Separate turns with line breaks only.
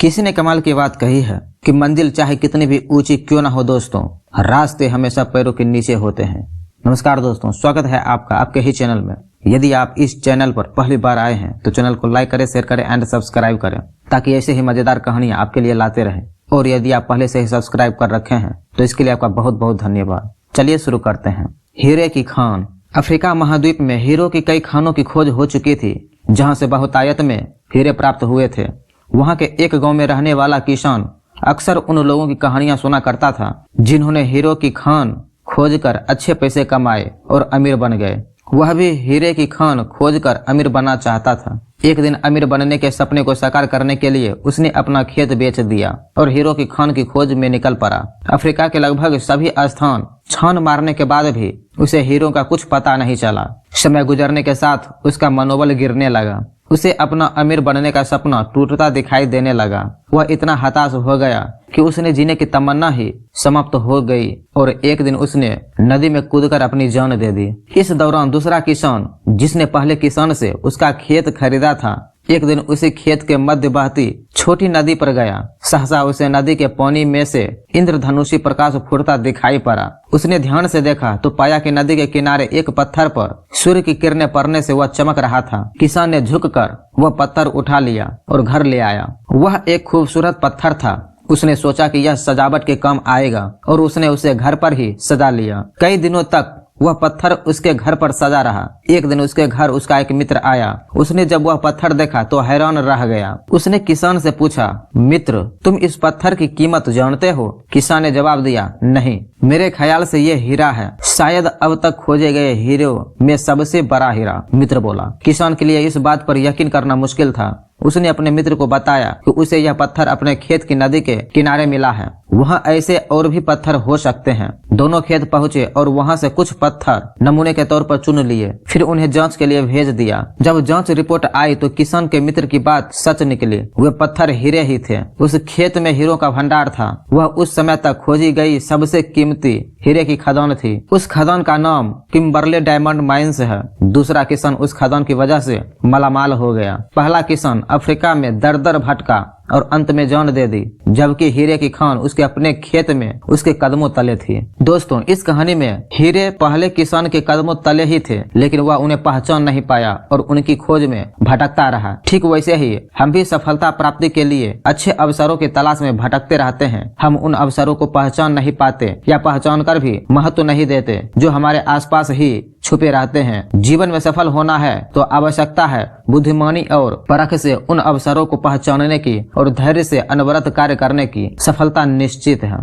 किसी ने कमाल की बात कही है कि मंजिल चाहे कितनी भी ऊंची क्यों ना हो दोस्तों, रास्ते हमेशा पैरों के नीचे होते हैं। नमस्कार दोस्तों, स्वागत है आपका आपके ही चैनल में। यदि आप इस चैनल पर पहली बार आए हैं तो चैनल को लाइक करें, शेयर करें एंड सब्सक्राइब करें ताकि ऐसे ही मजेदार कहानियां आपके लिए लाते रहें। और यदि आप पहले से ही सब्सक्राइब कर रखे हैं तो इसके लिए आपका बहुत बहुत धन्यवाद। चलिए शुरू करते हैं। हीरे की खान। अफ्रीका महाद्वीप में हीरो की कई खानों की खोज हो चुकी थी जहाँ से बहुतायत में हीरे प्राप्त हुए थे। वहाँ के एक गांव में रहने वाला किसान अक्सर उन लोगों की कहानियां सुना करता था जिन्होंने हीरो की खान खोजकर अच्छे पैसे कमाए और अमीर बन गए। वह भी हीरे की खान खोजकर अमीर बनना चाहता था। एक दिन अमीर बनने के सपने को साकार करने के लिए उसने अपना खेत बेच दिया और हीरो की खान की खोज में निकल पड़ा। अफ्रीका के लगभग सभी स्थान छान मारने के बाद भी उसे हीरो का कुछ पता नहीं चला। समय गुजरने के साथ उसका मनोबल गिरने लगा। उसे अपना अमीर बनने का सपना टूटता दिखाई देने लगा। वह इतना हताश हो गया कि उसने जीने की तमन्ना ही समाप्त हो गई और एक दिन उसने नदी में कूदकर अपनी जान दे दी। इस दौरान दूसरा किसान जिसने पहले किसान से उसका खेत खरीदा था, एक दिन उसी खेत के मध्य बहती छोटी नदी पर गया। सहसा उसे नदी के पानी में से इंद्रधनुषी प्रकाश फूटता दिखाई पड़ा। उसने ध्यान से देखा तो पाया कि नदी के किनारे एक पत्थर पर सूर्य की किरणें पड़ने से वह चमक रहा था। किसान ने झुककर वह पत्थर उठा लिया और घर ले आया। वह एक खूबसूरत पत्थर था। उसने सोचा कि यह सजावट के काम आएगा और उसने उसे घर पर ही सजा लिया। कई दिनों तक वह पत्थर उसके घर पर सजा रहा। एक दिन उसके घर उसका एक मित्र आया। उसने जब वह पत्थर देखा तो हैरान रह गया। उसने किसान से पूछा, मित्र, तुम इस पत्थर की कीमत जानते हो? किसान ने जवाब दिया, नहीं, मेरे ख्याल से ये हीरा है, शायद अब तक खोजे गए हीरो में सबसे बड़ा हीरा। मित्र बोला। किसान के लिए इस बात पर यकीन करना मुश्किल था। उसने अपने मित्र को बताया कि उसे यह पत्थर अपने खेत की नदी के किनारे मिला है। वहाँ ऐसे और भी पत्थर हो सकते हैं। दोनों खेत पहुँचे और वहाँ से कुछ पत्थर नमूने के तौर पर चुन लिए। फिर उन्हें जांच के लिए भेज दिया। जब जांच रिपोर्ट आई तो किसान के मित्र की बात सच निकली। वे पत्थर हीरे ही थे। उस खेत में हीरो का भंडार था। वह उस समय तक खोजी गई सबसे कीमती हीरे की खदान थी। उस खदान का नाम किम्बरले डायमंड माइंस है। दूसरा किसान उस खदान की वजह से मालामाल हो गया। पहला किसान अफ्रीका में दर दर भटका और अंत में जान दे दी, जबकि हीरे की खान उसके अपने खेत में उसके कदमों तले थी। दोस्तों, इस कहानी में हीरे पहले किसान के कदमों तले ही थे, लेकिन वह उन्हें पहचान नहीं पाया और उनकी खोज में भटकता रहा। ठीक वैसे ही हम भी सफलता प्राप्ति के लिए अच्छे अवसरों की तलाश में भटकते रहते हैं। हम उन अवसरों को पहचान नहीं पाते या पहचान कर भी महत्व नहीं देते जो हमारे आसपास ही छुपे रहते हैं। जीवन में सफल होना है तो आवश्यकता है बुद्धिमानी और परख से उन अवसरों को पहचानने की और धैर्य से अनवरत कार्य करने की। सफलता निश्चित है।